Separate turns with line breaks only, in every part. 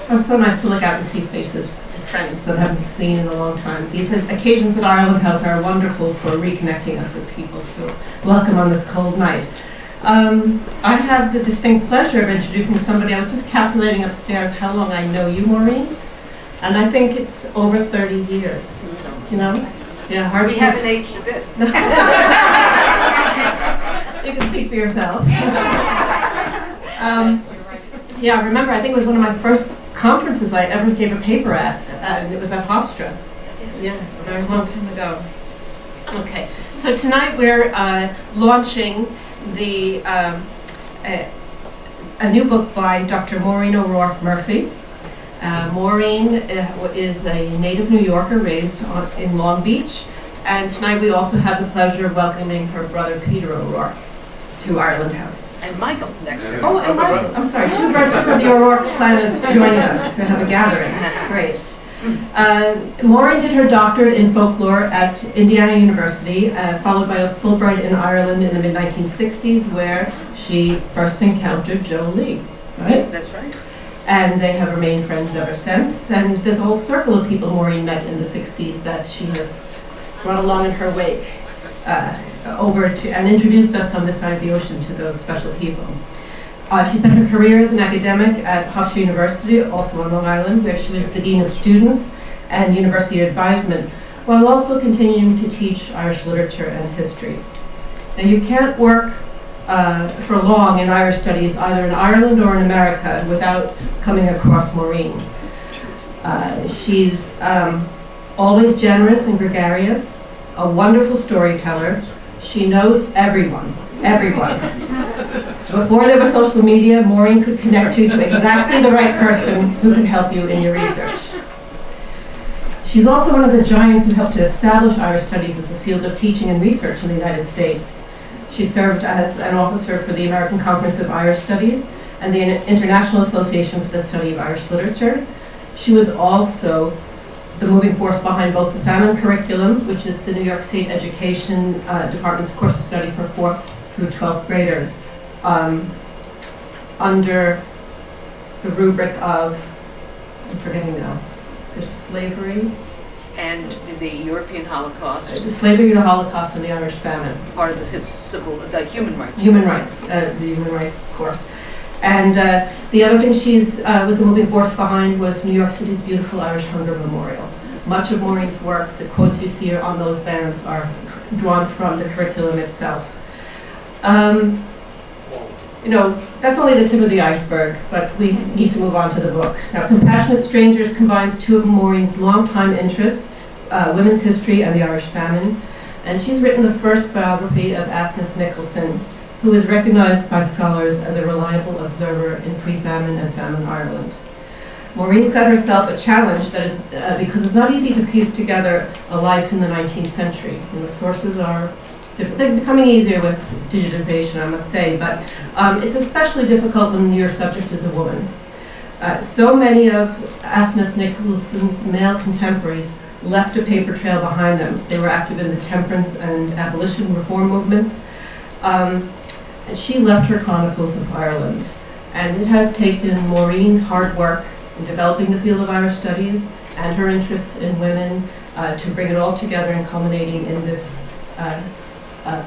It's so nice to look out and see faces and friends that I haven't seen in a long time. These occasions at Ireland House are wonderful for reconnecting us with people, so welcome on this cold night. I have the distinct pleasure of introducing somebody. I was just calculating upstairs how long I know you, Maureen, and I think it's over 30 years. You know? Yeah, hard.
We haven't aged a bit.
You can speak for yourself. Yeah, remember, I think it was one of my first conferences I ever gave a paper at, and it was at Hofstra. Yeah, a very long time ago. Okay, so tonight we're launching the a new book by Dr. Maureen O'Rourke Murphy. Maureen is a native New Yorker raised in Long Beach, and tonight we also have the pleasure of welcoming her brother Peter O'Rourke to Ireland House.
And Michael next year.
Oh, and Michael. I'm sorry, two brothers of the O'Rourke clan is joining us to have a gathering. Great. Maureen did her doctorate in folklore at Indiana University, followed by a Fulbright in Ireland in the mid-1960s, where she first encountered Joe Lee, right?
That's right.
And they have remained friends ever since. And there's a whole circle of people Maureen met in the 60s that she has brought along in her wake and introduced us on this side of the ocean to those special people. She spent her career as an academic at Hofstra University, also on Long Island, where she was the Dean of Students and University Advisement, while also continuing to teach Irish literature and history. Now, you can't work for long in Irish studies, either in Ireland or in America, without coming across Maureen. She's always generous and gregarious, a wonderful storyteller. She knows everyone. Before there was social media, Maureen could connect you to exactly the right person who could help you in your research. She's also one of the giants who helped to establish Irish studies as a field of teaching and research in the United States. She served as an officer for the American Conference of Irish Studies and the International Association for the Study of Irish Literature. She was also the moving force behind both the Famine curriculum, which is the New York State Education Department's course of study for 4th through 12th graders, under the rubric of, I'm forgetting now, there's slavery.
And the European Holocaust.
The slavery, the Holocaust, and the Irish Famine.
Part of the human rights.
The human rights course. And the other thing she's was the moving force behind was New York City's beautiful Irish Hunger Memorial. Much of Maureen's work, the quotes you see on those bands, are drawn from the curriculum itself. You know, that's only the tip of the iceberg, but we need to move on to the book. Now, Compassionate Strangers combines two of Maureen's longtime interests, women's history and the Irish Famine. And she's written the first biography of Asenath Nicholson, who is recognized by scholars as a reliable observer in pre-famine and famine Ireland. Maureen set herself a challenge that is, because it's not easy to piece together a life in the 19th century. And the sources are, they're becoming easier with digitization, I must say, but it's especially difficult when your subject is a woman. So many of Asenath Nicholson's male contemporaries left a paper trail behind them. They were active in the temperance and abolition reform movements. And she left her chronicles of Ireland. And it has taken Maureen's hard work in developing the field of Irish studies and her interests in women to bring it all together and culminating in this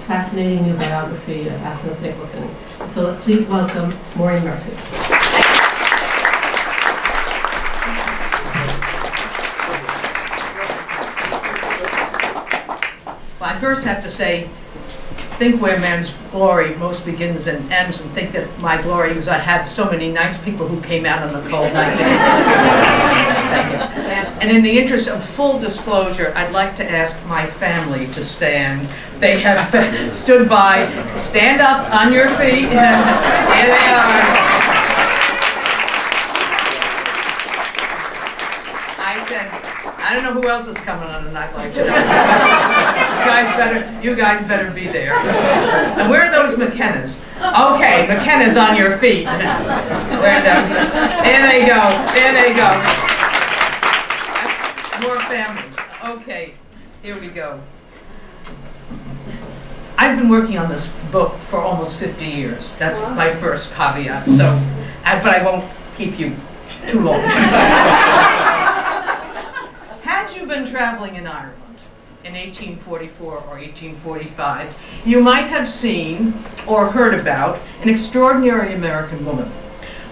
fascinating new biography of Asenath Nicholson. So please welcome Maureen Murphy.
Well, I first have to say, think where man's glory most begins and ends, and think that my glory was I have so many nice people who came out on a cold night. And in the interest of full disclosure, I'd like to ask my family to stand. They have stood by. Stand up on your feet. Here they are. I don't know who else is coming on a night like tonight. You guys better be there. And where are those McKennas? Okay, McKenna's on your feet. There they go. There they go. More families. Okay, here we go. I've been working on this book for almost 50 years. That's my first caveat. So, but I won't keep you too long. Had you been traveling in Ireland in 1844 or 1845, you might have seen or heard about an extraordinary American woman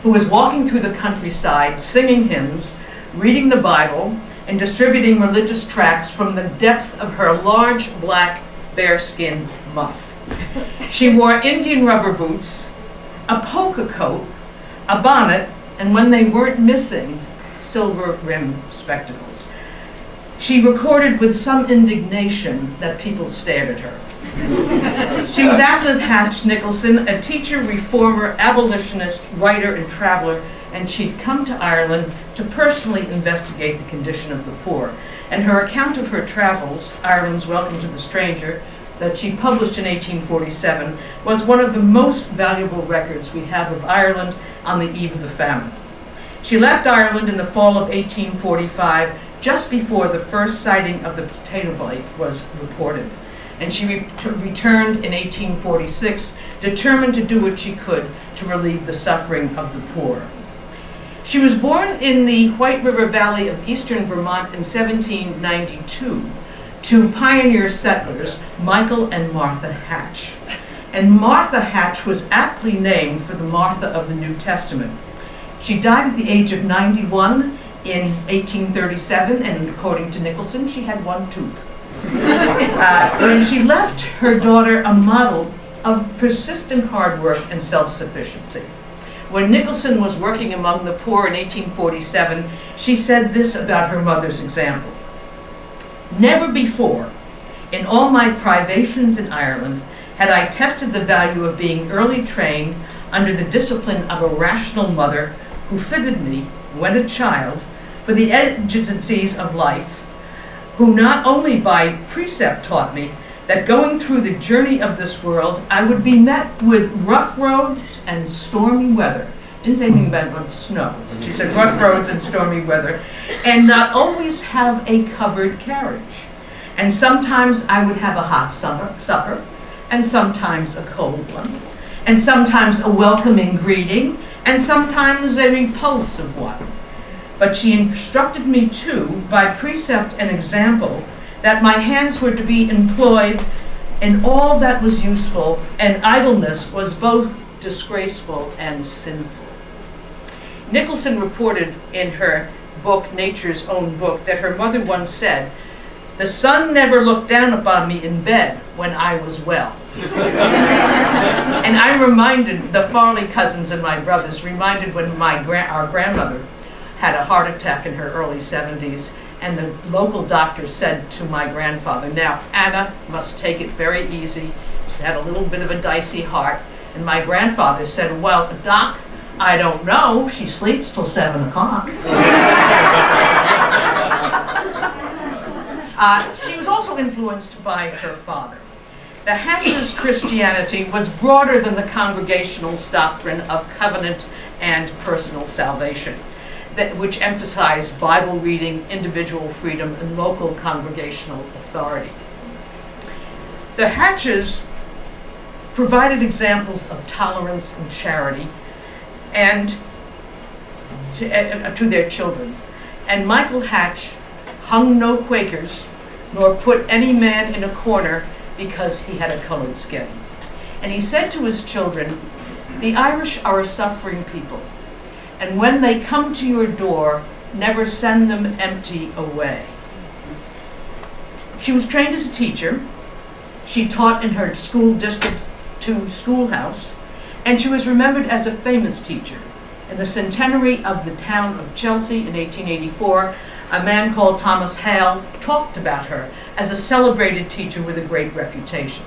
who was walking through the countryside singing hymns, reading the Bible, and distributing religious tracts from the depth of her large black bearskin muff. She wore Indian rubber boots, a polka coat, a bonnet, and when they weren't missing, silver-rimmed spectacles. She recorded with some indignation that people stared at her. She was Asenath Nicholson, a teacher, reformer, abolitionist, writer, and traveler, and she'd come to Ireland to personally investigate the condition of the poor. And her account of her travels, Ireland's Welcome to the Stranger, that she published in 1847, was one of the most valuable records we have of Ireland on the eve of the famine. She left Ireland in the fall of 1845, just before the first sighting of the potato blight was reported. And she returned in 1846, determined to do what she could to relieve the suffering of the poor. She was born in the White River Valley of eastern Vermont in 1792 to pioneer settlers, Michael and Martha Hatch. And Martha Hatch was aptly named for the Martha of the New Testament. She died at the age of 91 in 1837, and according to Nicholson, she had one tooth. And she left her daughter a model of persistent hard work and self-sufficiency. When Nicholson was working among the poor in 1847, she said this about her mother's example. "Never before, in all my privations in Ireland, had I tested the value of being early trained under the discipline of a rational mother who fitted me, when a child, for the exigencies of life, who not only by precept taught me that going through the journey of this world, I would be met with rough roads and stormy weather." Didn't say anything about snow. She said rough roads and stormy weather, and not always have a covered carriage. And sometimes I would have a hot supper, and sometimes a cold one, and sometimes a welcoming greeting, and sometimes a repulsive one. But she instructed me too, by precept and example, that my hands were to be employed in all that was useful, and idleness was both disgraceful and sinful. Nicholson reported in her book, Nature's Own Book, that her mother once said, "The sun never looked down upon me in bed when I was well." And I'm reminded, the Farley cousins and my brothers, reminded when our grandmother had a heart attack in her early 70s, and the local doctor said to my grandfather, "Now, Anna must take it very easy. She had a little bit of a dicey heart." And my grandfather said, "Well, Doc, I don't know. She sleeps till 7 o'clock. She was also influenced by her father. The Hatches' Christianity was broader than the Congregationalist doctrine of covenant and personal salvation, which emphasized Bible reading, individual freedom, and local congregational authority. The Hatches provided examples of tolerance and charity and to their children. And Michael Hatch hung no Quakers, nor put any man in a corner because he had a colored skin. And he said to his children, "The Irish are a suffering people, and when they come to your door, never send them empty away." She was trained as a teacher. She taught in her school District 2 schoolhouse, and she was remembered as a famous teacher. In the centenary of the town of Chelsea in 1884, a man called Thomas Hale talked about her as a celebrated teacher with a great reputation.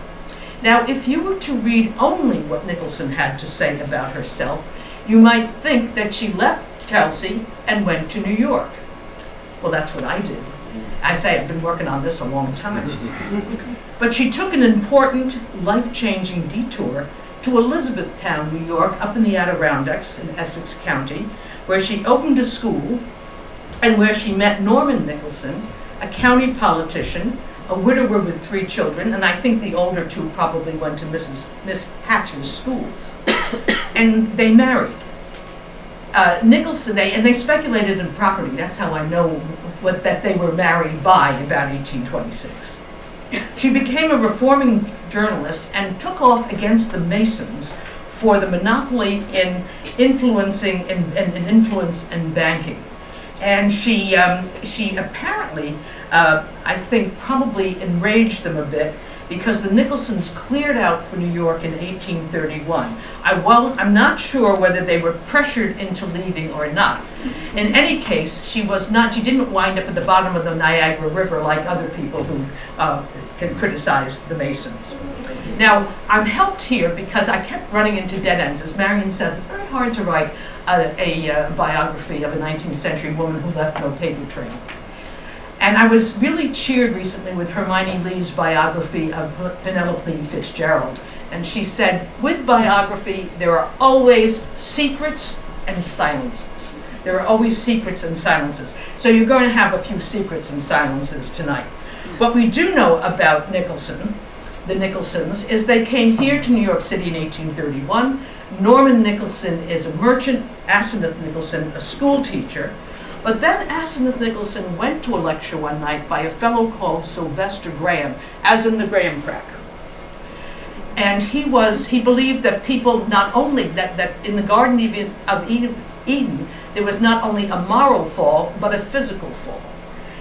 Now, if you were to read only what Nicholson had to say about herself, you might think that she left Chelsea and went to New York. Well, that's what I did. I say I've been working on this a long time. But she took an important, life-changing detour to Elizabethtown, New York, up in the Adirondacks in Essex County, where she opened a school and where she met Norman Nicholson, a county politician, a widower with 3 children, and I think the older 2 probably went to Miss Hatch's school. And they married. Nicholson, they speculated in property. That's how I know that they were married by about 1826. She became a reforming journalist and took off against the Masons for the monopoly in influencing and influence and banking. And she apparently, I think, probably enraged them a bit because the Nicholsons cleared out for New York in 1831. I'm not sure whether they were pressured into leaving or not. In any case, she didn't wind up at the bottom of the Niagara River like other people who can criticize the Masons. Now, I'm helped here because I kept running into dead ends. As Marion says, it's very hard to write a biography of a 19th century woman who left no paper trail. And I was really cheered recently with Hermione Lee's biography of Penelope Fitzgerald. And she said, with biography, there are always secrets and silences. There are always secrets and silences. So you're going to have a few secrets and silences tonight. What we do know about Nicholson, the Nicholsons, is they came here to New York City in 1831. Norman Nicholson is a merchant, Asenath Nicholson, a school teacher. But then Asenath Nicholson went to a lecture one night by a fellow called Sylvester Graham, as in the Graham cracker. And he believed that people not only, that in the Garden of Eden, there was not only a moral fall, but a physical fall.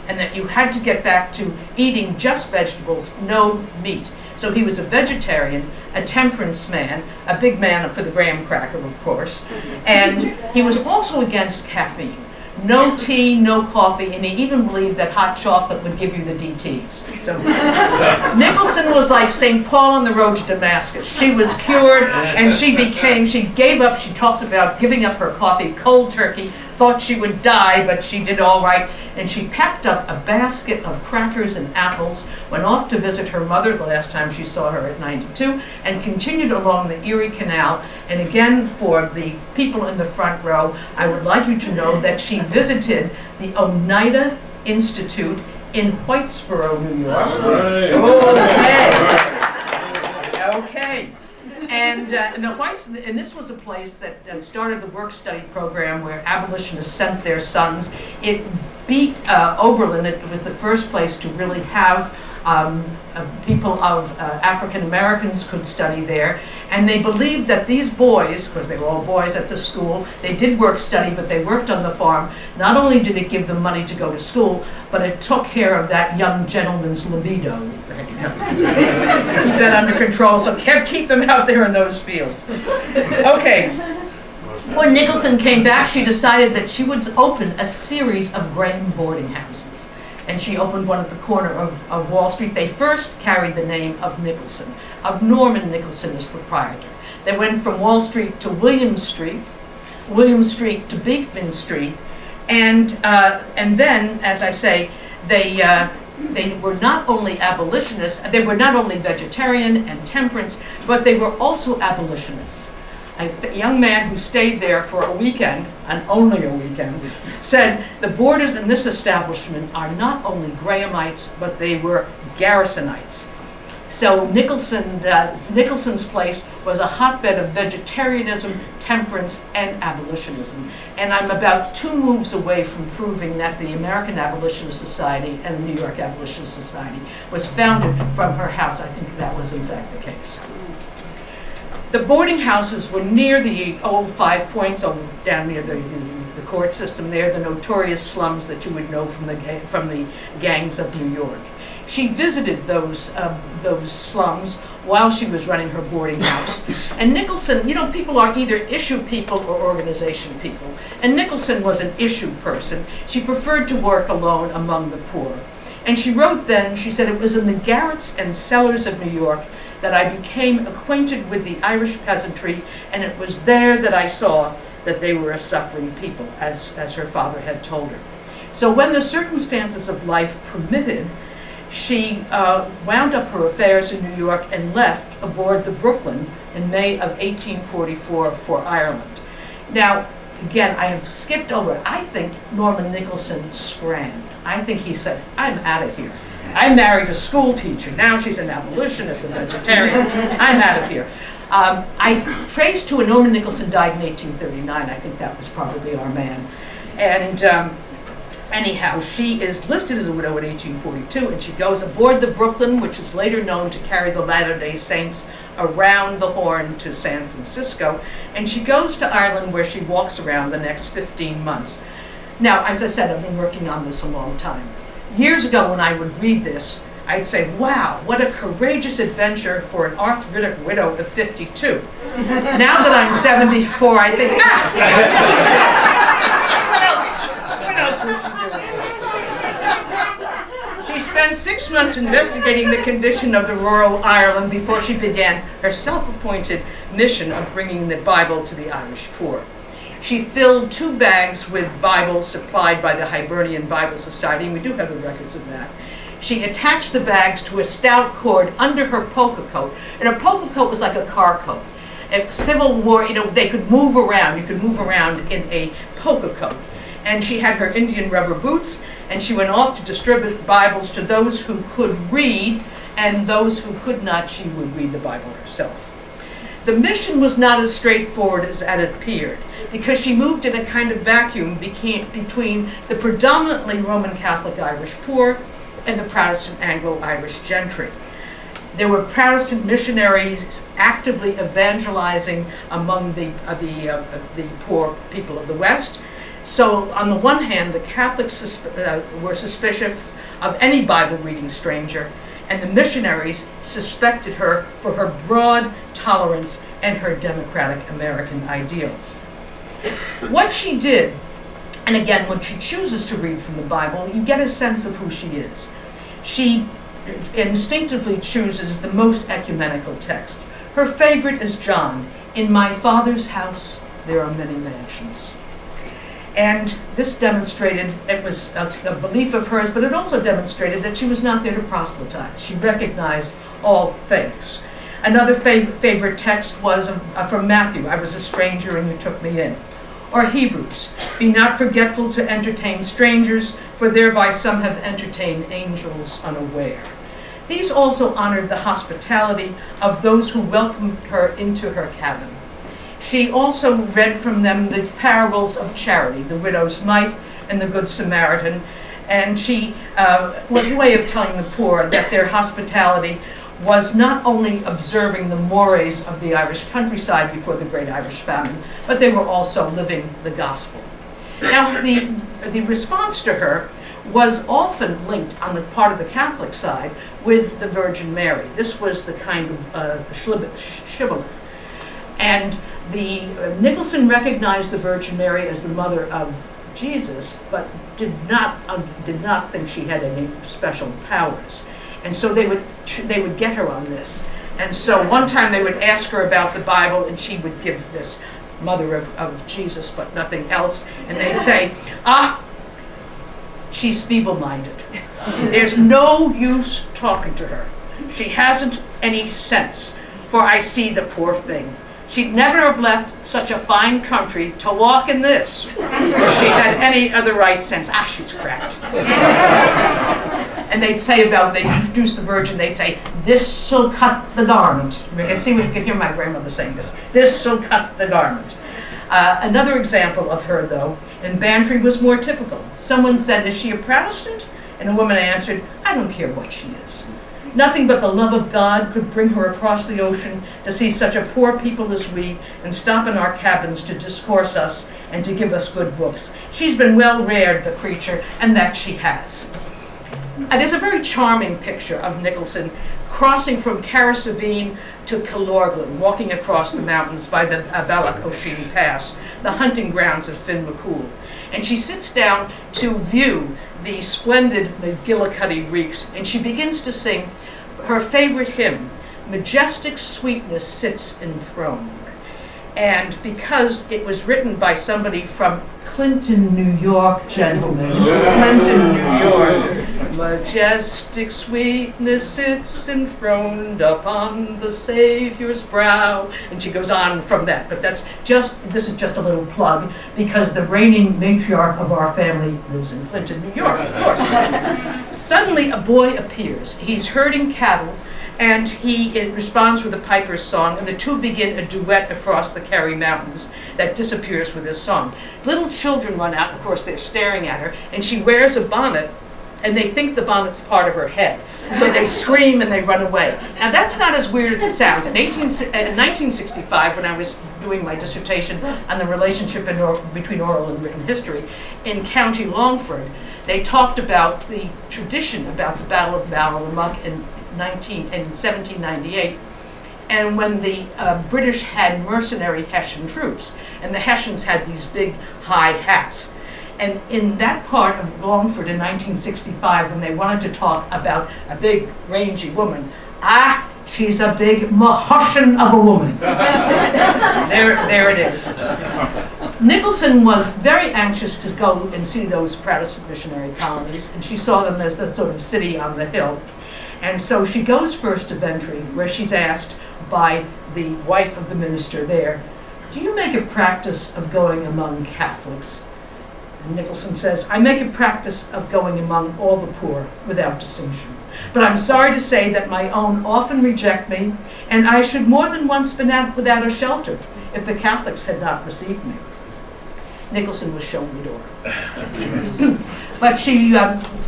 And that you had to get back to eating just vegetables, no meat. So he was a vegetarian, a temperance man, a big man for the Graham cracker, of course. And he was also against caffeine. No tea, no coffee, and he even believed that hot chocolate would give you the DTs. So, Nicholson was like St. Paul on the road to Damascus. She was cured, and she gave up, she talks about giving up her coffee cold turkey, thought she would die, but she did all right, and she packed up a basket of crackers and apples, went off to visit her mother the last time she saw her at 92, and continued along the Erie Canal. And again, for the people in the front row, I would like you to know that she visited the Oneida Institute in Whitesboro, New York. Okay. And this was a place that started the work-study program where abolitionists sent their sons. It beat Oberlin. It was the first place to really have people of African Americans could study there. And they believed that these boys, because they were all boys at the school, they did work study, but they worked on the farm. Not only did it give them money to go to school, but it took care of that young gentleman's libido. Keep that under control, so keep them out there in those fields. Okay. When Nicholson came back, she decided that she would open a series of grain boarding houses. And she opened one at the corner of Wall Street. They first carried the name of Nicholson, of Norman Nicholson as proprietor. They went from Wall Street to William Street to Beekman Street, and then, as I say, they were not only abolitionists, they were not only vegetarian and temperance, but they were also abolitionists. A young man who stayed there for a weekend, and only a weekend, said the boarders in this establishment are not only Grahamites, but they were Garrisonites. So Nicholson's place was a hotbed of vegetarianism, temperance, and abolitionism. And I'm about 2 moves away from proving that the American Abolitionist Society and the New York Abolitionist Society was founded from her house. I think that was in fact the case. The boarding houses were near the old Five Points, down near the court system there, the notorious slums that you would know from the gangs of New York. She visited those slums while she was running her boarding house. And Nicholson, people are either issue people or organization people. And Nicholson was an issue person. She preferred to work alone among the poor. And she wrote then, she said, it was in the garrets and cellars of New York that I became acquainted with the Irish peasantry, and it was there that I saw that they were a suffering people, as her father had told her. So when the circumstances of life permitted, she wound up her affairs in New York and left aboard the Brooklyn in May of 1844 for Ireland. Now, again, I have skipped over. I think Norman Nicholson scrammed. I think he said, I'm out of here. I married a school teacher. Now she's an abolitionist, a vegetarian. I'm out of here. I traced to Norman Nicholson died in 1839. I think that was probably our man. And anyhow, she is listed as a widow in 1842, and she goes aboard the Brooklyn, which is later known to carry the Latter-day Saints around the Horn to San Francisco, and she goes to Ireland, where she walks around the next 15 months. Now, as I said, I've been working on this a long time. Years ago, when I would read this, I'd say, wow, what a courageous adventure for an arthritic widow of 52. Now that I'm 74, I think, what else was she doing? She spent 6 months investigating the condition of the rural Ireland before she began her self-appointed mission of bringing the Bible to the Irish poor. She filled 2 bags with Bibles supplied by the Hibernian Bible Society, and we do have the records of that. She attached the bags to a stout cord under her polka coat, and her polka coat was like a car coat. In Civil War, they could move around. You could move around in a polka coat. And she had her Indian rubber boots, and she went off to distribute Bibles to those who could read, and those who could not, she would read the Bible herself. The mission was not as straightforward as it appeared, because she moved in a kind of vacuum between the predominantly Roman Catholic Irish poor and the Protestant Anglo-Irish gentry. There were Protestant missionaries actively evangelizing among the poor people of the West. So on the one hand, the Catholics were suspicious of any Bible-reading stranger, and the missionaries suspected her for her broad tolerance and her democratic American ideals. What she did, and again, when she chooses to read from the Bible, you get a sense of who she is. She instinctively chooses the most ecumenical text. Her favorite is John. In my Father's house, there are many mansions. And this demonstrated, it was a belief of hers, but it also demonstrated that she was not there to proselytize. She recognized all faiths. Another favorite text was from Matthew, I was a stranger and you took me in. Or Hebrews, be not forgetful to entertain strangers, for thereby some have entertained angels unaware. These also honored the hospitality of those who welcomed her into her cabin. She also read from them the parables of charity, the widow's mite and the Good Samaritan, and she was a way of telling the poor that their hospitality was not only observing the mores of the Irish countryside before the Great Irish Famine, but they were also living the gospel. Now, the response to her was often linked on the part of the Catholic side with the Virgin Mary. This was the kind of shibboleth. And the Nicholson recognized the Virgin Mary as the mother of Jesus, but did not think she had any special powers. And so they would get her on this. And so one time they would ask her about the Bible, and she would give this mother of Jesus, but nothing else. And they'd say, she's feeble-minded. There's no use talking to her. She hasn't any sense, for I see the poor thing. She'd never have left such a fine country to walk in this if she had any other right sense. She's cracked. And they'd say they introduced the Virgin, they'd say, this shall cut the garment. You can hear my grandmother saying this. This shall cut the garment. Another example of her, though, in Bantry was more typical. Someone said, is she a Protestant? And a woman answered, I don't care what she is. Nothing but the love of God could bring her across the ocean to see such a poor people as we and stop in our cabins to discourse us and to give us good books. She's been well reared, the creature, and that she has. There's a very charming picture of Nicholson crossing from Carrasavine to Killorglin, walking across the mountains by the Ballacoshin Pass, the hunting grounds of Finn McCool. And she sits down to view the splendid McGillicuddy reeks, and she begins to sing her favorite hymn, Majestic Sweetness Sits Enthroned. And because it was written by somebody from Clinton, New York, gentlemen, Clinton, New York, majestic sweetness sits enthroned upon the Savior's brow. And she goes on from that, but this is just a little plug, because the reigning matriarch of our family lives in Clinton, New York, of course. Suddenly a boy appears. He's herding cattle, And he responds with a piper's song, and the two begin a duet across the Kerry Mountains that disappears with his song. Little children run out, of course they're staring at her, and she wears a bonnet, and they think the bonnet's part of her head. So they scream and they run away. Now that's not as weird as it sounds. In 1965, when I was doing my dissertation on the relationship between oral and written history, in County Longford, they talked about the tradition about the Battle of Ballinamuck in 1798, and when the British had mercenary Hessian troops, and the Hessians had these big high hats. And in that part of Longford in 1965, when they wanted to talk about a big rangy woman, she's a big Mahushan of a woman. there it is. Nicholson was very anxious to go and see those Protestant missionary colonies, and she saw them as the sort of city on the hill. And so she goes first to Bentry, where she's asked by the wife of the minister there, "Do you make a practice of going among Catholics?" And Nicholson says, "I make a practice of going among all the poor without distinction. But I'm sorry to say that my own often reject me, and I should more than once been without a shelter if the Catholics had not received me." Nicholson was shown the door. But she,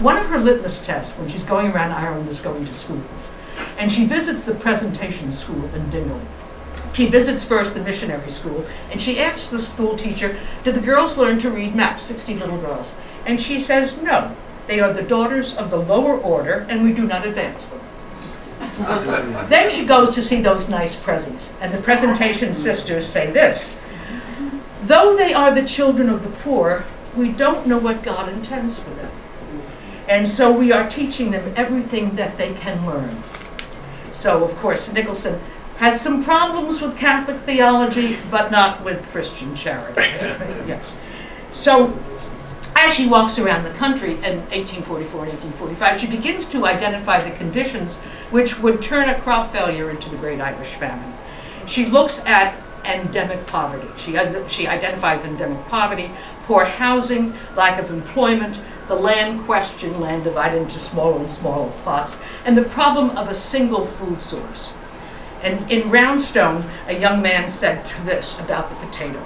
one of her litmus tests when she's going around Ireland is going to schools. And she visits the presentation school in Dingle. She visits first the missionary school, and she asks the school teacher, "Do the girls learn to read maps?" 60 little girls. And she says, "No, they are the daughters of the lower order, and we do not advance them." Then she goes to see those nice prezzies, and the presentation sisters say this, "Though they are the children of the poor, we don't know what God intends for them. And so we are teaching them everything that they can learn." So, of course, Nicholson has some problems with Catholic theology, but not with Christian charity. Yes. So, as she walks around the country in 1844 and 1845, she begins to identify the conditions which would turn a crop failure into the Great Irish Famine. She looks at endemic poverty. She identifies endemic poverty, poor housing, lack of employment, the land question, land divided into smaller and smaller plots, and the problem of a single food source. And in Roundstone, a young man said this about the potato: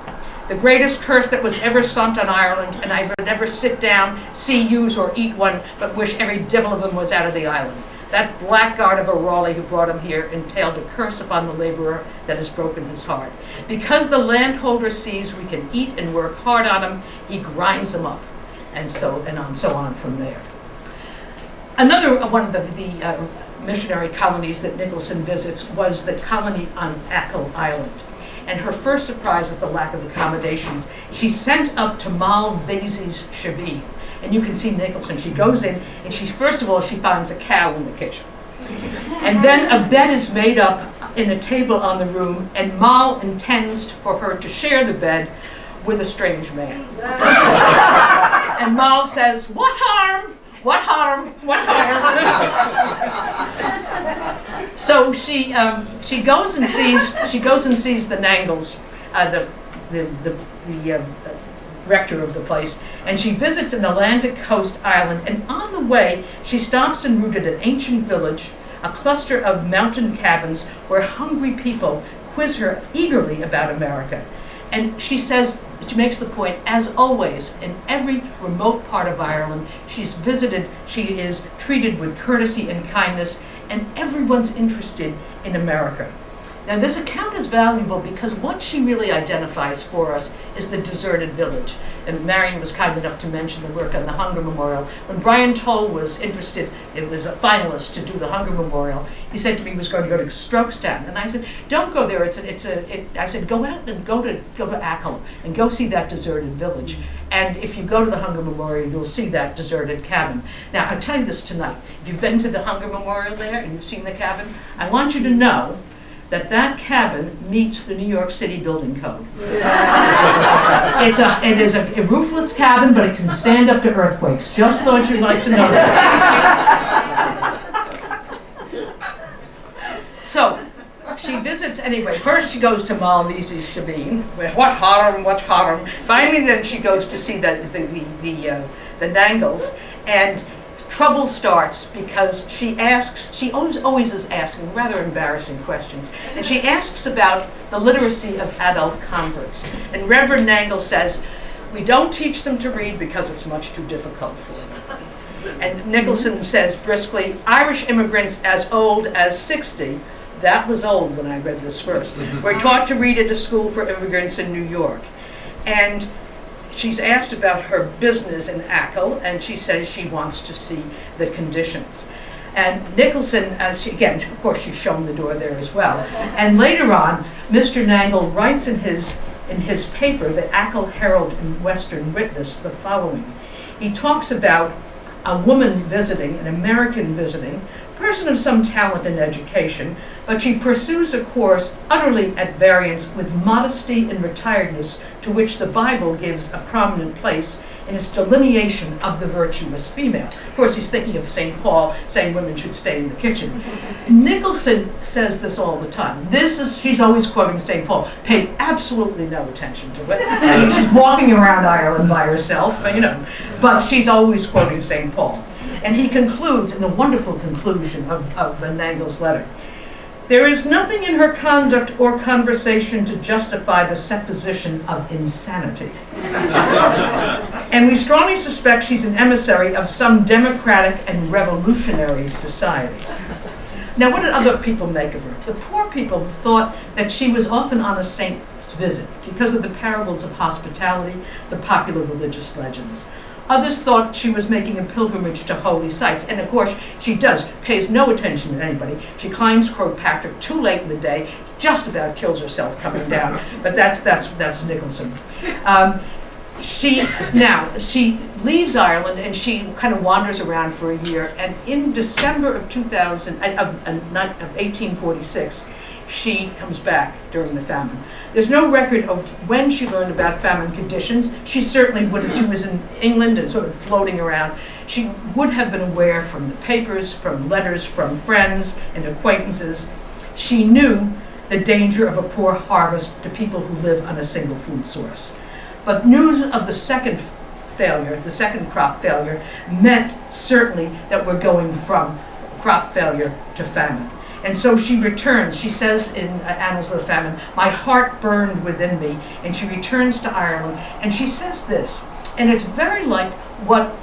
"The greatest curse that was ever sent on Ireland, and I would never sit down, see, use, or eat one, but wish every devil of them was out of the island. That blackguard of a Raleigh who brought him here entailed a curse upon the laborer that has broken his heart. Because the landholder sees we can eat and work hard on him, he grinds them up," and so on from there. Another one of the missionary colonies that Nicholson visits was the colony on Achill Island. And her first surprise is the lack of accommodations. She's sent up to Mal Vasey's Shabby. And you can see Nicholson. She goes in, and first of all, she finds a cow in the kitchen. And then a bed is made up in a table on the room, and Mal intends for her to share the bed with a strange man. And Mal says, "What harm? What harm? What harm?" So she goes and sees the Nangles, the rector of the place, and she visits an Atlantic coast island, and on the way she stops en route at an ancient village, a cluster of mountain cabins where hungry people quiz her eagerly about America. And she says, she makes the point, as always, in every remote part of Ireland she's visited, she is treated with courtesy and kindness, and everyone's interested in America. Now, this account is valuable because what she really identifies for us is the deserted village. And Marion was kind enough to mention the work on the Hunger Memorial. When Brian Toll was interested, it was a finalist to do the Hunger Memorial, he said to me he was going to go to Strokestown. And I said, "Don't go there, I said, go out and go to Achill and go see that deserted village. And if you go to the Hunger Memorial, you'll see that deserted cabin." Now, I'll tell you this tonight. If you've been to the Hunger Memorial there and you've seen the cabin, I want you to know that cabin meets the New York City building code. It is a roofless cabin, but it can stand up to earthquakes. Just thought you'd like to know that. So, she visits anyway. First she goes to Malvise's Shabeen. What harm, what harm. Finally then she goes to see the Nangles, and trouble starts because she always is asking rather embarrassing questions. And she asks about the literacy of adult converts. And Reverend Nangle says, we don't teach them to read because it's much too difficult for them. And Nicholson says briskly, Irish immigrants as old as 60, that was old when I read this first, were taught to read at a school for immigrants in New York. And she's asked about her business in Achill, and she says she wants to see the conditions. And Nicholson, again, of course, she's shown the door there as well. And later on, Mr. Nangle writes in his paper, the Achill Herald and Western Witness, the following. He talks about a woman visiting, an American visiting, person of some talent and education, but she pursues a course utterly at variance with modesty and retiredness to which the Bible gives a prominent place in its delineation of the virtuous female. Of course, he's thinking of St. Paul saying women should stay in the kitchen. Nicholson says this all the time. She's always quoting St. Paul, paid absolutely no attention to it. I mean, she's walking around Ireland by herself, but she's always quoting St. Paul. And he concludes in a wonderful conclusion of Nangle's letter. There is nothing in her conduct or conversation to justify the supposition of insanity. And we strongly suspect she's an emissary of some democratic and revolutionary society. Now, what did other people make of her? The poor people thought that she was often on a saint's visit because of the parables of hospitality, the popular religious legends. Others thought she was making a pilgrimage to holy sites, and of course she does, pays no attention to anybody. She climbs Croagh Patrick too late in the day, just about kills herself coming down, but that's Nicholson. She leaves Ireland and she kind of wanders around for a year, and in December of 1846, she comes back during the famine. There's no record of when she learned about famine conditions. She certainly would have, she was in England and sort of floating around. She would have been aware from the papers, from letters from friends and acquaintances. She knew the danger of a poor harvest to people who live on a single food source. But news of the second failure, the second crop failure, meant certainly that we're going from crop failure to famine. And so she returns. She says in Annals of the Famine, my heart burned within me. And she returns to Ireland. And she says this, and it's very like what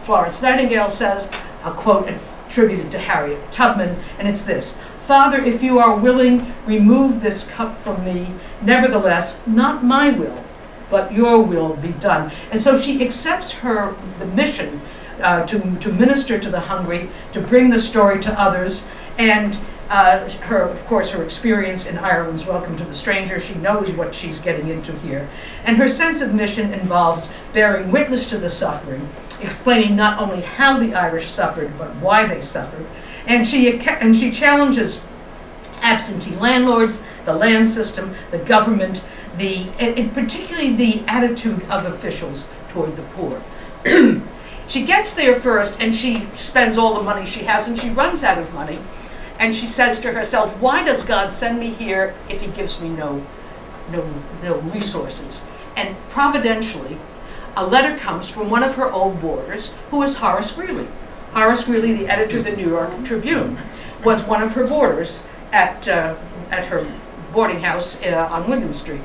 Florence Nightingale says, a quote attributed to Harriet Tubman, and it's this: Father, if you are willing, remove this cup from me. Nevertheless, not my will, but your will be done. And so she accepts the mission to minister to the hungry, to bring the story to others, and her experience in Ireland's Welcome to the Stranger. She knows what she's getting into here. And her sense of mission involves bearing witness to the suffering, explaining not only how the Irish suffered, but why they suffered. And she challenges absentee landlords, the land system, the government, and particularly the attitude of officials toward the poor. She gets there first and she spends all the money she has, and she runs out of money. And she says to herself, why does God send me here if he gives me no resources? And providentially, a letter comes from one of her old boarders, who is Horace Greeley. Horace Greeley, the editor of the New York Tribune, was one of her boarders at her boarding house on Wyndham Street.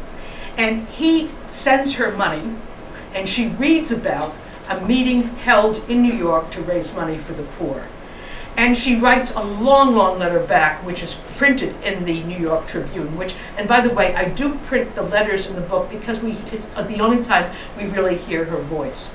And he sends her money, and she reads about a meeting held in New York to raise money for the poor. And she writes a long, long letter back, which is printed in the New York Tribune, and by the way, I do print the letters in the book because it's the only time we really hear her voice.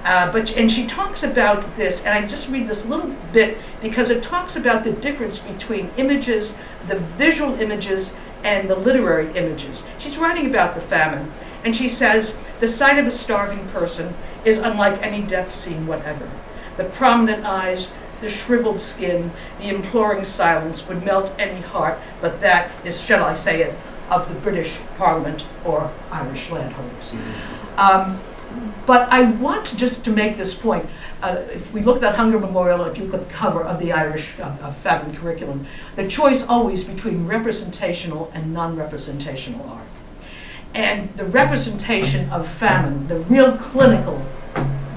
And she talks about this, and I just read this little bit because it talks about the difference between images, the visual images, and the literary images. She's writing about the famine, and she says, the sight of a starving person is unlike any death scene whatever. The prominent eyes, the shriveled skin, the imploring silence would melt any heart, but that is, shall I say it, of the British Parliament or Irish landholders. But I want just to make this point. If we look at that Hunger Memorial, if you look at the cover of the Irish famine curriculum, the choice always between representational and non-representational art. And the representation of famine, the real clinical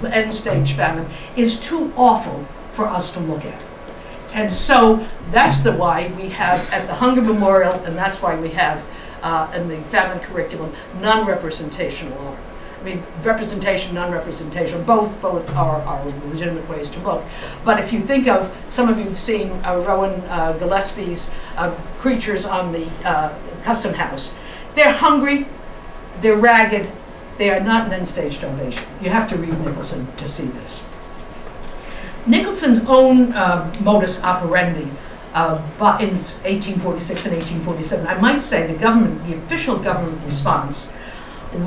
end-stage famine, is too awful for us to look at. And so that's why we have at the Hunger Memorial, and that's why we have in the famine curriculum, non-representational art. I mean, representation, non-representation, both are legitimate ways to look. But if you think of, some of you have seen Rowan Gillespie's creatures on the Custom House. They're hungry, they're ragged, they are not in end-stage starvation. You have to read Nicholson to see this. Nicholson's own modus operandi in 1846 and 1847, I might say the official government response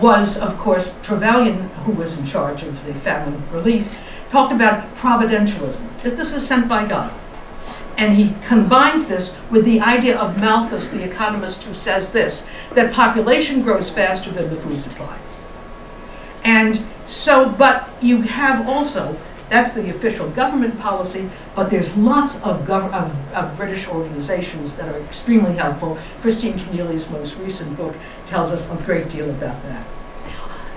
was, of course, Trevelyan, who was in charge of the famine relief, talked about providentialism. This is sent by God. And he combines this with the idea of Malthus, the economist, who says this, that population grows faster than the food supply. And so, but you have also, that's the official government policy, but there's lots of British organizations that are extremely helpful. Christine Keneally's most recent book tells us a great deal about that.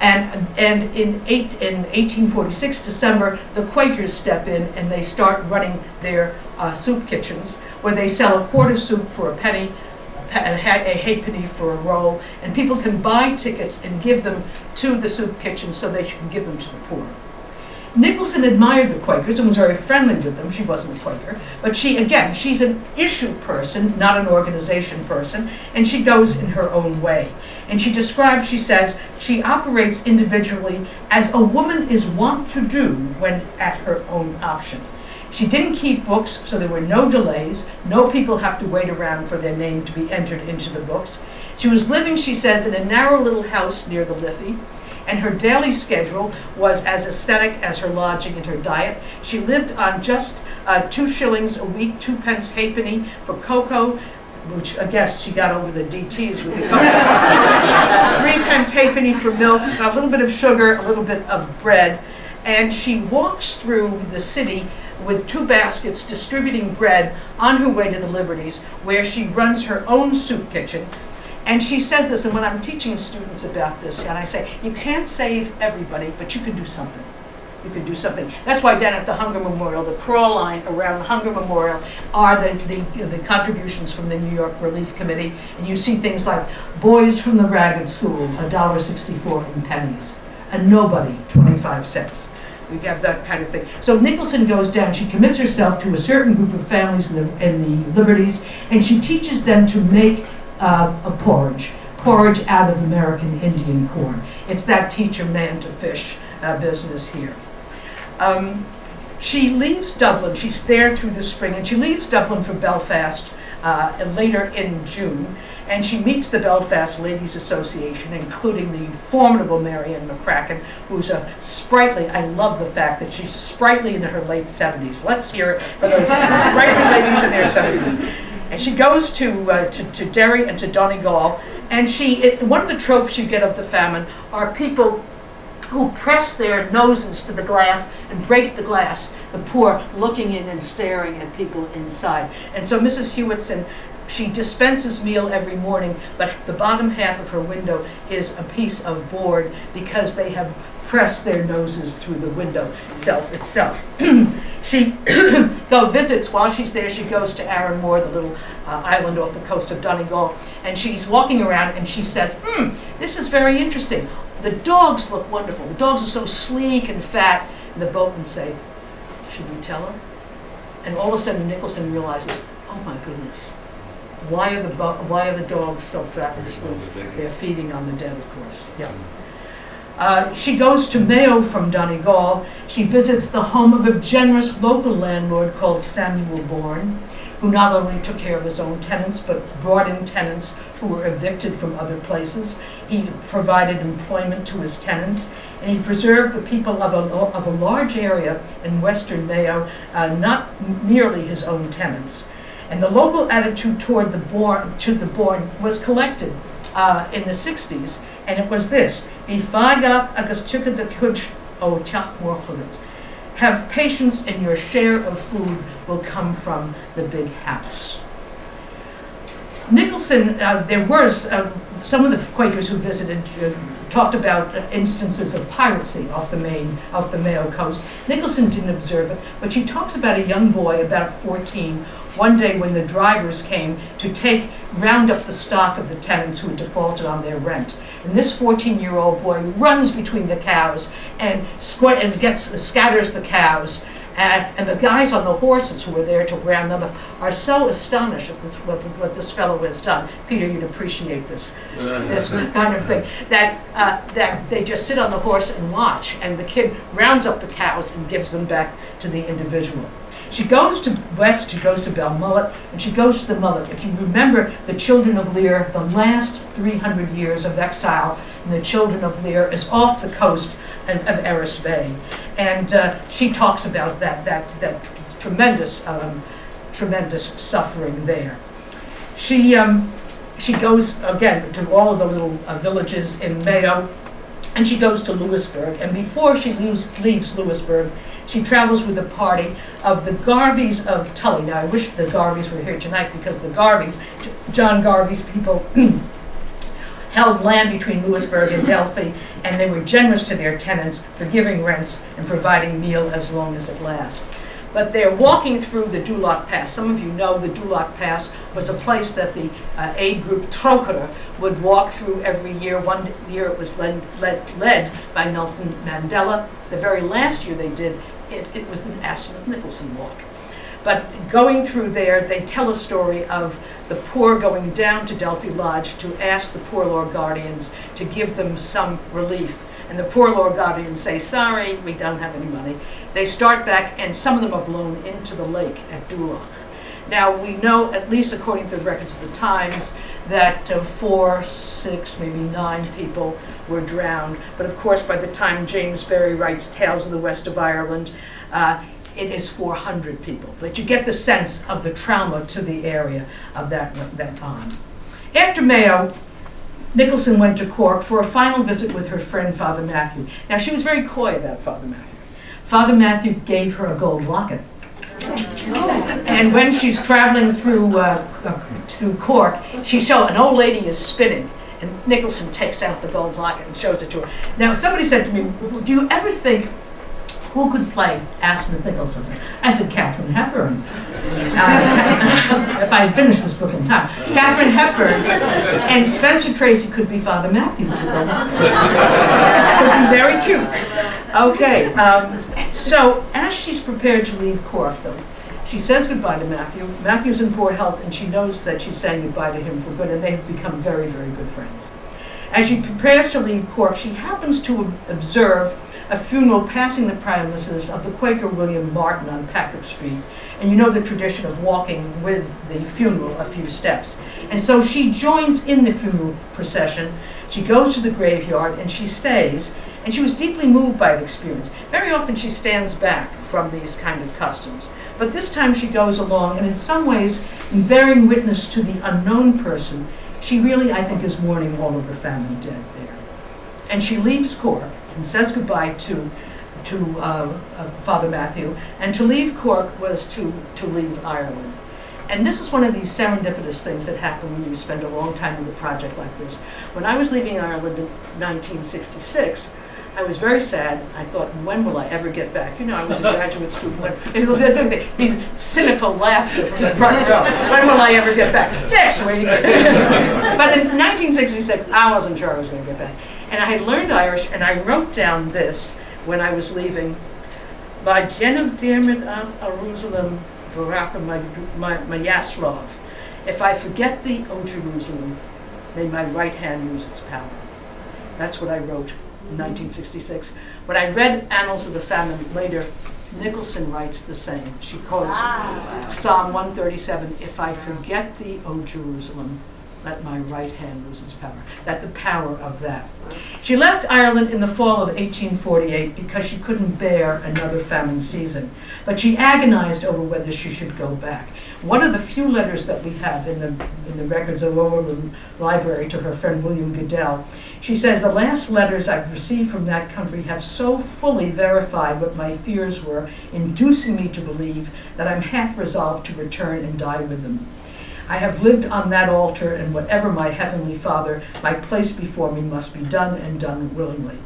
And in 1846, December, the Quakers step in and they start running their soup kitchens, where they sell a quart of soup for a penny, a halfpenny for a roll, and people can buy tickets and give them to the soup kitchen so they can give them to the poor. Nicholson admired the Quakers and was very friendly with them. She wasn't a Quaker, but she's an issue person, not an organization person, and she goes in her own way. And she describes, she says, she operates individually as a woman is wont to do when at her own option. She didn't keep books, so there were no delays. No people have to wait around for their name to be entered into the books. She was living, she says, in a narrow little house near the Liffey, and her daily schedule was as aesthetic as her lodging and her diet. She lived on just 2 shillings a week, 2 pence halfpenny for cocoa, which I guess she got over the DTs with the cocoa. 3 pence halfpenny for milk, a little bit of sugar, a little bit of bread. And she walks through the city with 2 baskets distributing bread on her way to the Liberties, where she runs her own soup kitchen. And she says this, and when I'm teaching students about this, and I say, you can't save everybody, but you can do something. You can do something. That's why down at the Hunger Memorial, the crawl line around the Hunger Memorial are the contributions from the New York Relief Committee. And you see things like boys from the ragged school, $1.64 in pennies. And nobody, 25 cents. We have that kind of thing. So Nicholson goes down, she commits herself to a certain group of families in the Liberties, and she teaches them to make a porridge out of American Indian corn. It's that teach a man to fish business here. She leaves Dublin, she's there through the spring, and she leaves Dublin for Belfast later in June, and she meets the Belfast Ladies Association, including the formidable Marion McCracken, who's a sprightly, I love the fact that she's sprightly in her late 70s. Let's hear it for those sprightly ladies in their 70s. And she goes to Derry and to Donegal, and one of the tropes you get of the famine are people who press their noses to the glass and break the glass, the poor looking in and staring at people inside. And so Mrs. Hewitson, she dispenses meal every morning, but the bottom half of her window is a piece of board because they have pressed their noses through the window itself. She visits, while she's there, she goes to Arranmore, the little island off the coast of Donegal, and she's walking around and she says, this is very interesting. The dogs look wonderful. The dogs are so sleek and fat. And the boatmen say, should we tell her? And all of a sudden Nicholson realizes, oh my goodness, why are the dogs so fat and sleek? They're feeding on the dead, of course. Yeah. She goes to Mayo from Donegal. She visits the home of a generous local landlord called Samuel Bourne, who not only took care of his own tenants, but brought in tenants who were evicted from other places. He provided employment to his tenants, and he preserved the people of a large area in western Mayo, not merely his own tenants. And the local attitude toward the Bourne was collected in the 60s, and it was this: have patience, and your share of food will come from the big house. Nicholson, there was some of the Quakers who visited talked about instances of piracy off the Mayo coast. Nicholson didn't observe it, but she talks about a young boy, about 14, one day when the drivers came to round up the stock of the tenants who had defaulted on their rent. And this 14-year-old boy runs between the cows and scatters the cows. And the guys on the horses who were there to round them up are so astonished at what this fellow has done. Peter, you'd appreciate this kind of thing. That they just sit on the horse and watch, and the kid rounds up the cows and gives them back to the individual. She goes to west, she goes to Belmullet, and she goes to the Mullet. If you remember the Children of Lear, the last 300 years of exile in the Children of Lear is off the coast of Eris Bay. And she talks about that tremendous suffering there. She goes again to all of the little villages in Mayo, and she goes to Louisburg. And before she leaves Louisburg, she travels with a party of the Garveys of Tully. Now I wish the Garveys were here tonight, because the Garveys, John Garvey's people, held land between Louisburg and Delphi, and they were generous to their tenants, forgiving rents and providing meal as long as it lasts. But they're walking through the Duloc Pass. Some of you know the Duloc Pass was a place that the aid group Trocher would walk through every year. One year it was led by Nelson Mandela. The very last year they did it was the Asenath Nicholson walk. But going through there, they tell a story of the poor going down to Delphi Lodge to ask the Poor Law Guardians to give them some relief. And the Poor Law Guardians say, sorry, we don't have any money. They start back, and some of them are blown into the lake at Duloc. Now, we know, at least according to the records of the Times, that 4, 6, maybe 9 people were drowned. But of course, by the time James Berry writes Tales of the West of Ireland, it is 400 people. But you get the sense of the trauma to the area of that time. After Mayo, Nicholson went to Cork for a final visit with her friend Father Matthew. Now, she was very coy about Father Matthew. Father Matthew gave her a gold locket. And when she's traveling through Cork, an old lady is spinning, and Nicholson takes out the gold locket and shows it to her. Now, somebody said to me, do you ever think who could play Asenath Nicholson? I said, Katharine Hepburn. If I had finished this book in time. Katharine Hepburn and Spencer Tracy could be Father Matthew. Could be very cute. Okay, so as she's prepared to leave Cork, though, she says goodbye to Matthew. Matthew's in poor health, and she knows that she's saying goodbye to him for good, and they've become very, very good friends. As she prepares to leave Cork, she happens to observe a funeral passing the premises of the Quaker William Martin on Patrick Street. And you know the tradition of walking with the funeral a few steps. And so she joins in the funeral procession. She goes to the graveyard and she stays. And she was deeply moved by the experience. Very often she stands back from these kind of customs. But this time she goes along, and in some ways, in bearing witness to the unknown person, she really, I think, is mourning all of the family dead there. And she leaves Cork and says goodbye to Father Matthew. And to leave Cork was to leave Ireland. And this is one of these serendipitous things that happen when you spend a long time with a project like this. When I was leaving Ireland in 1966, I was very sad. I thought, when will I ever get back? You know, I was a graduate student. These cynical laughter from the front row. When will I ever get back? Next week. But in 1966, I wasn't sure I was going to get back. And I had learned Irish, and I wrote down this when I was leaving. By Jenna Dermot of Jerusalem, Baraka Mayaslov. If I forget thee, O Jerusalem, may my right hand use its power. That's what I wrote in 1966. When I read Annals of the Famine later, Nicholson writes the same. She quotes Psalm 137, if I forget thee, O Jerusalem, let my right hand lose its power. That the power of that. She left Ireland in the fall of 1848 because she couldn't bear another famine season. But she agonized over whether she should go back. One of the few letters that we have in the records of Overland Library to her friend William Goodell, she says, the last letters I've received from that country have so fully verified what my fears were, inducing me to believe that I'm half resolved to return and die with them. I have lived on that altar, and whatever my heavenly Father might place before me must be done, and done willingly.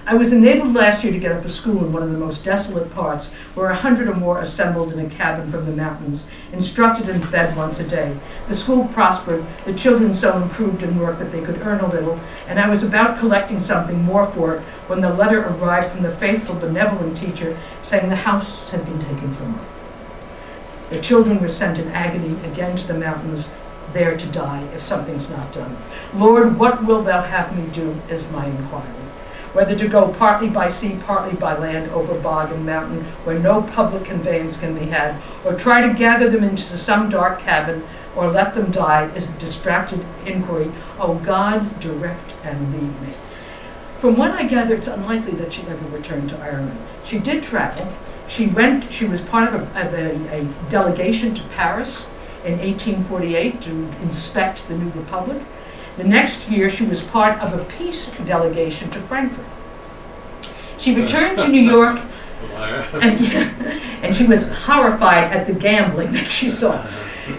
I was enabled last year to get up a school in one of the most desolate parts, where 100 or more assembled in a cabin from the mountains, instructed and fed once a day. The school prospered, the children so improved in work that they could earn a little, and I was about collecting something more for it when the letter arrived from the faithful, benevolent teacher saying the house had been taken from her. The children were sent in agony again to the mountains, there to die if something's not done. Lord, what wilt thou have me do is my inquiry. Whether to go partly by sea, partly by land, over bog and mountain, where no public conveyance can be had, or try to gather them into some dark cabin, or let them die, is the distracted inquiry. O God, direct and lead me. From what I gather, it's unlikely that she ever returned to Ireland. She did travel. She was part of a delegation to Paris in 1848 to inspect the new republic. The next year, she was part of a peace delegation to Frankfurt. She returned to New York, and she was horrified at the gambling that she saw.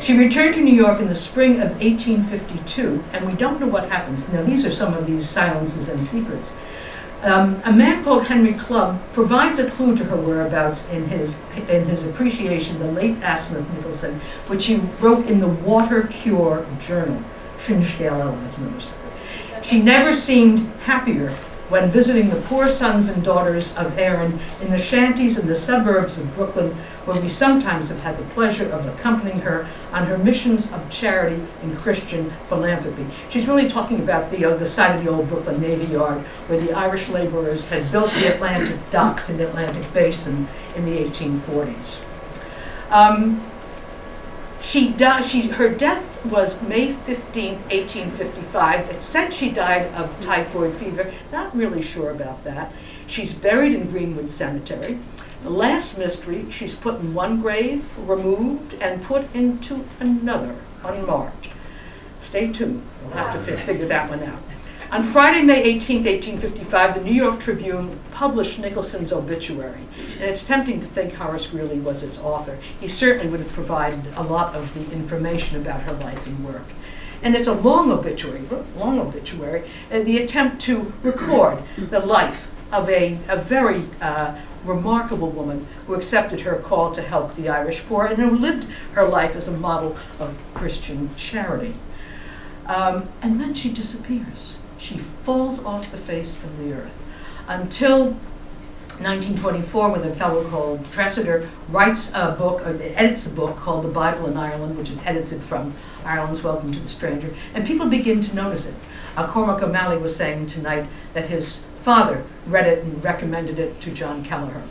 She returned to New York in the spring of 1852, and we don't know what happens. Now, these are some of these silences and secrets. A man called Henry Clubb provides a clue to her whereabouts in his appreciation, the late Asenath Nicholson, which he wrote in the Water Cure Journal. She never seemed happier when visiting the poor sons and daughters of Erin in the shanties in the suburbs of Brooklyn, where we sometimes have had the pleasure of accompanying her on her missions of charity and Christian philanthropy. She's really talking about the site of the old Brooklyn Navy Yard, where the Irish laborers had built the Atlantic docks in the Atlantic Basin in the 1840s. Her death was May 15, 1855. It said she died of typhoid fever. Not really sure about that. She's buried in Greenwood Cemetery. The last mystery, she's put in one grave, removed, and put into another, unmarked. Stay tuned. We'll have to figure that one out. On Friday, May 18, 1855, the New York Tribune published Nicholson's obituary, and it's tempting to think Horace Greeley was its author. He certainly would have provided a lot of the information about her life and work. And it's a long obituary, the attempt to record the life of a very remarkable woman who accepted her call to help the Irish poor and who lived her life as a model of Christian charity. And then she disappears. She falls off the face of the earth until 1924, when a fellow called Tressiter writes a book, or edits a book called The Bible in Ireland, which is edited from Ireland's Welcome to the Stranger, and people begin to notice it. Cormac O'Malley was saying tonight that his father read it and recommended it to John Kelleher.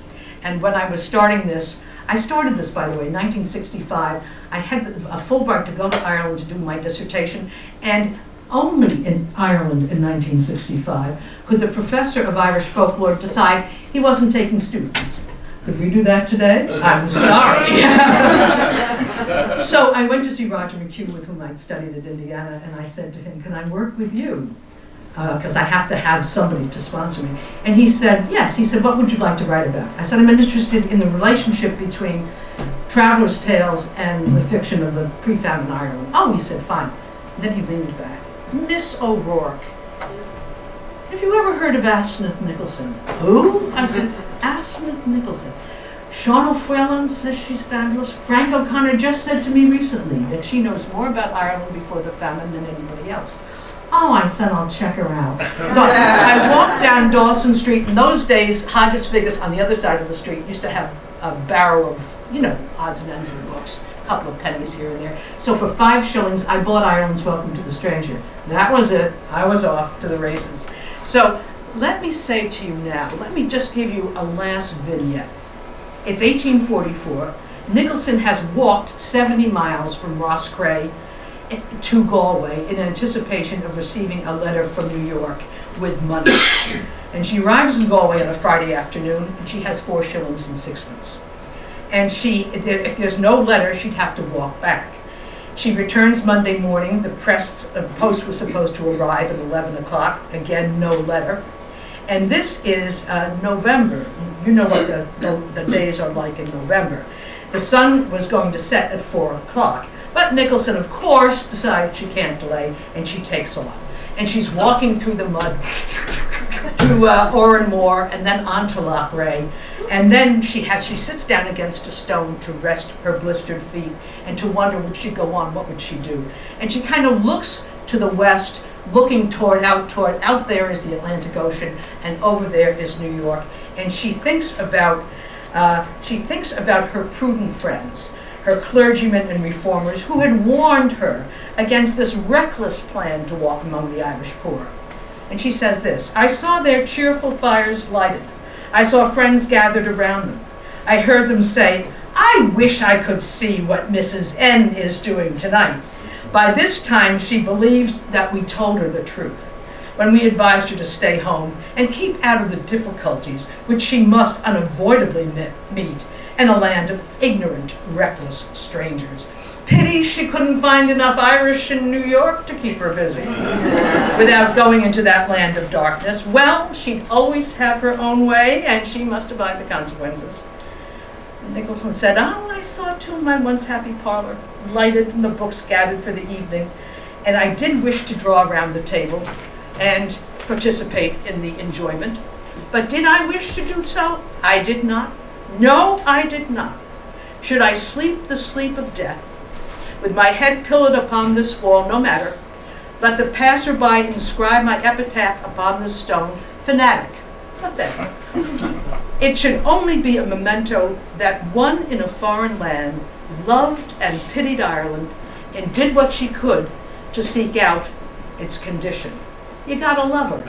And when I was starting this, I started this, by the way, in 1965. I had a Fulbright to go to Ireland to do my dissertation, and only in Ireland in 1965 could the professor of Irish folklore decide he wasn't taking students. Could we do that today? I'm sorry. So I went to see Roger McHugh, with whom I'd studied at Indiana, and I said to him, can I work with you? Because I have to have somebody to sponsor me. And he said, yes. He said, what would you like to write about? I said, I'm interested in the relationship between traveler's tales and the fiction of the pre-famine Ireland. Oh, he said, fine. And then he leaned back. Miss O'Rourke, have you ever heard of Asenath Nicholson? Who? I said, Asenath Nicholson. Sean O'Frellan says she's fabulous. Frank O'Connor just said to me recently that she knows more about Ireland before the famine than anybody else. Oh, I said, I'll check her out. So I walked down Dawson Street. In those days, Hodges Figgis on the other side of the street used to have a barrel of, odds and ends of books. A couple of pennies here and there. So for 5 shillings, I bought Ireland's Welcome to the Stranger. That was it. I was off to the races. So let me say to you now, let me just give you a last vignette. It's 1844. Nicholson has walked 70 miles from Roscrea to Galway in anticipation of receiving a letter from New York with money. And she arrives in Galway on a Friday afternoon, and she has 4 shillings and 6pence. And if there's no letter, she'd have to walk back. She returns Monday morning. The post was supposed to arrive at 11 o'clock. Again, no letter. And this is November. You know what the days are like in November. The sun was going to set at 4 o'clock. But Nicholson, of course, decides she can't delay, and she takes off. And she's walking through the mud to Oranmore and then on to Loch Ray. And then she sits down against a stone to rest her blistered feet and to wonder, would she go on, what would she do? And she kind of looks to the west, looking out there is the Atlantic Ocean, and over there is New York. And she thinks about her prudent friends, her clergymen and reformers who had warned her against this reckless plan to walk among the Irish poor. And she says this: "I saw their cheerful fires lighted. I saw friends gathered around them. I heard them say, 'I wish I could see what Mrs. N is doing tonight.' By this time, she believes that we told her the truth when we advised her to stay home and keep out of the difficulties which she must unavoidably meet in a land of ignorant, reckless strangers. Pity she couldn't find enough Irish in New York to keep her busy without going into that land of darkness. Well, she'd always have her own way, and she must abide the consequences." And Nicholson said, "Oh, I saw too my once happy parlor, lighted and the books gathered for the evening, and I did wish to draw around the table and participate in the enjoyment. But did I wish to do so? I did not. No, I did not. Should I sleep the sleep of death, with my head pillowed upon this wall, no matter. Let the passer-by inscribe my epitaph upon this stone, fanatic. What then? It should only be a memento that one in a foreign land loved and pitied Ireland and did what she could to seek out its condition." You gotta love her.